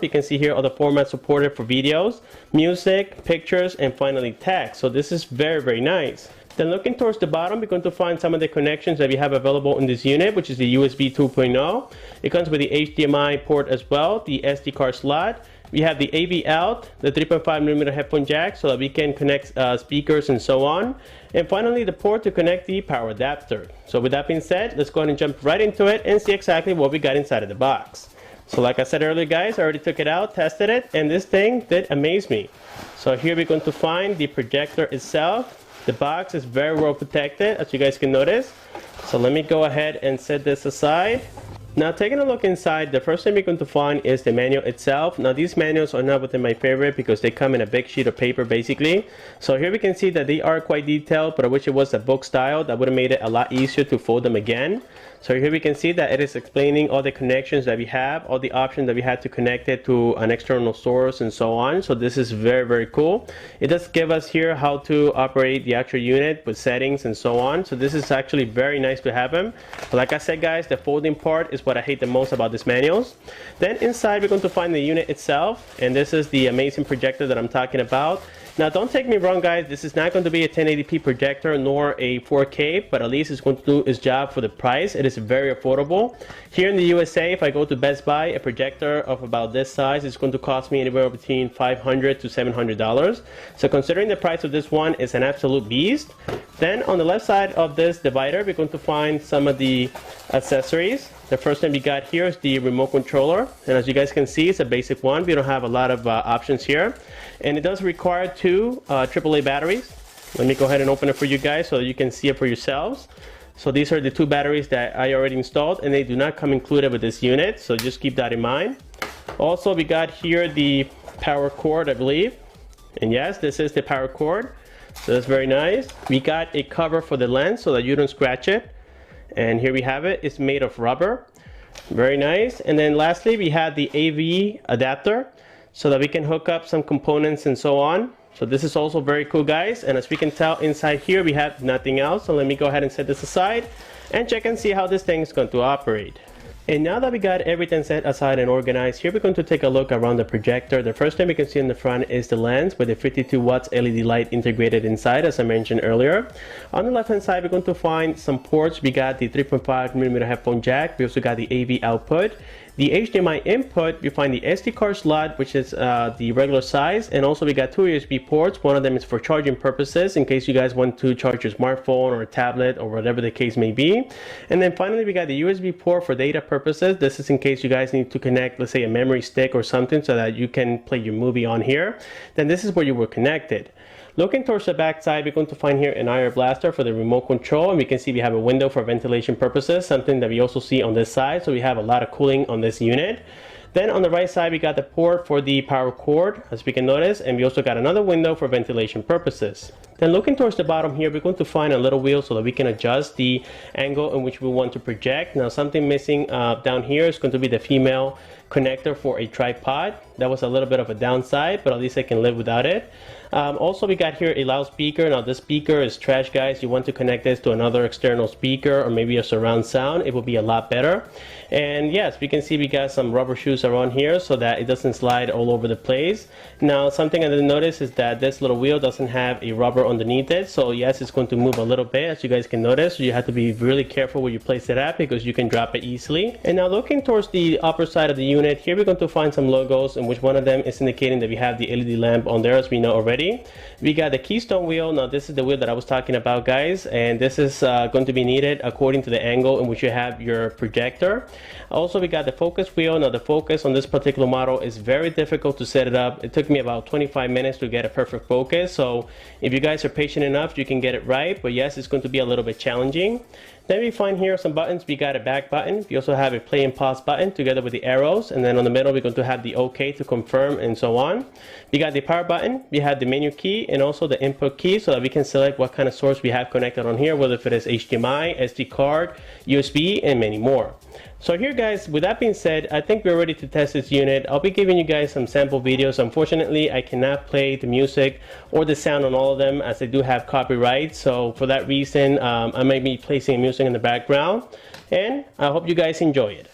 You can see here all the formats supported for videos, music, pictures, and finally text. So this is very, very nice. Then looking towards the bottom, we're going to find some of the connections that we have available in this unit, which is the USB 2.0. It comes with the HDMI port as well, the SD card slot. We have the AV out, the 3.5mm headphone jack so that we can connect speakers and so on. And finally, the port to connect the power adapter. So with that being said, let's go ahead and jump right into it and see exactly what we got inside of the box. So like I said earlier, guys, I already took it out, tested it, and this thing did amaze me. So here we're going to find the projector itself. The box is very well protected, as you guys can notice. So let me go ahead and set this aside. Now taking a look inside, the first thing we're going to find is the manual itself. Now these manuals are not within my favorite because they come in a big sheet of paper basically. So here we can see that they are quite detailed, but I wish it was a book style. That would have made it a lot easier to fold them again. So here we can see that it is explaining all the connections that we have, all the options that we had to connect it to an external source and so on. So this is very, very cool. It does give us here how to operate the actual unit with settings and so on. So this is actually very nice to have them. But like I said, guys, the folding part is what I hate the most about these manuals. Then inside we're going to find the unit itself, and this is the amazing projector that I'm talking about. Now don't take me wrong, guys, this is not going to be a 1080p projector nor a 4K, but at least it's going to do its job for the price. It is very affordable. Here in the USA, if I go to Best Buy, a projector of about this size is going to cost me anywhere between $500 to $700. So considering the price of this one is an absolute beast. Then on the left side of this divider, we're going to find some of the accessories. The first thing we got here is the remote controller, and as you guys can see, it's a basic one. We don't have a lot of options here, and it does require two AAA batteries. Let me go ahead and open it for you guys so that you can see it for yourselves. So these are the two batteries that I already installed, and they do not come included with this unit, so just keep that in mind. Also, we got here the power cord, I believe, and yes, this is the power cord, so that's very nice. We got a cover for the lens so that you don't scratch it. And here we have it. It's made of rubber. Very nice. And then lastly, we have the AV adapter so that we can hook up some components and so on. So this is also very cool, guys. And as we can tell, inside here we have nothing else. So let me go ahead and set this aside and check and see how this thing is going to operate. And now that we got everything set aside and organized, here we're going to take a look around the projector. The first thing we can see in the front is the lens with a 52 watts LED light integrated inside, as I mentioned earlier. On the left hand side, we're going to find some ports. We got the 3.5mm headphone jack. We also got the AV output. The HDMI input, we find the SD card slot, which is the regular size, and also we got two USB ports. One of them is for charging purposes, in case you guys want to charge your smartphone or a tablet or whatever the case may be. And then finally, we got the USB port for data purposes. This is in case you guys need to connect, let's say, a memory stick or something so that you can play your movie on here. Then this is where you were connected. Looking towards the back side, we're going to find here an IR blaster for the remote control, and we can see we have a window for ventilation purposes, something that we also see on this side, so we have a lot of cooling on this unit. Then on the right side, we got the port for the power cord, as we can notice, and we also got another window for ventilation purposes. Then looking towards the bottom here, we're going to find a little wheel so that we can adjust the angle in which we want to project. Now something missing down here is going to be the female connector for a tripod. That was a little bit of a downside, but at least I can live without it. Also, we got here a loudspeaker. Now this speaker is trash, guys. You want to connect this to another external speaker or maybe a surround sound. It will be a lot better. And yes, we can see we got some rubber shoes around here so that it doesn't slide all over the place. Now something I didn't notice is that this little wheel doesn't have a rubber underneath it. So yes, it's going to move a little bit, as you guys can notice. So you have to be really careful where you place it at because you can drop it easily. And now looking towards the upper side of the unit, here we're going to find some logos, in which one of them is indicating that we have the LED lamp on there, as we know already. We got the keystone wheel. Now this is the wheel that I was talking about, guys, and this is going to be needed according to the angle in which you have your projector. Also, we got the focus wheel. Now the focus on this particular model is very difficult to set it up. It took me about 25 minutes to get a perfect focus, so if you guys are patient enough, you can get it right, but yes, it's going to be a little bit challenging. Then we find here some buttons. We got a back button. We also have a play and pause button together with the arrows, and then on the middle we're going to have the OK to confirm and so on. We got the power button. We have the menu key and also the input key so that we can select what kind of source we have connected on here, whether if it is HDMI, SD card, USB, and many more. So here, guys, with that being said, I think we're ready to test this unit. I'll be giving you guys some sample videos. Unfortunately, I cannot play the music or the sound on all of them as they do have copyright. So for that reason, I might be placing music in the background, and I hope you guys enjoy it.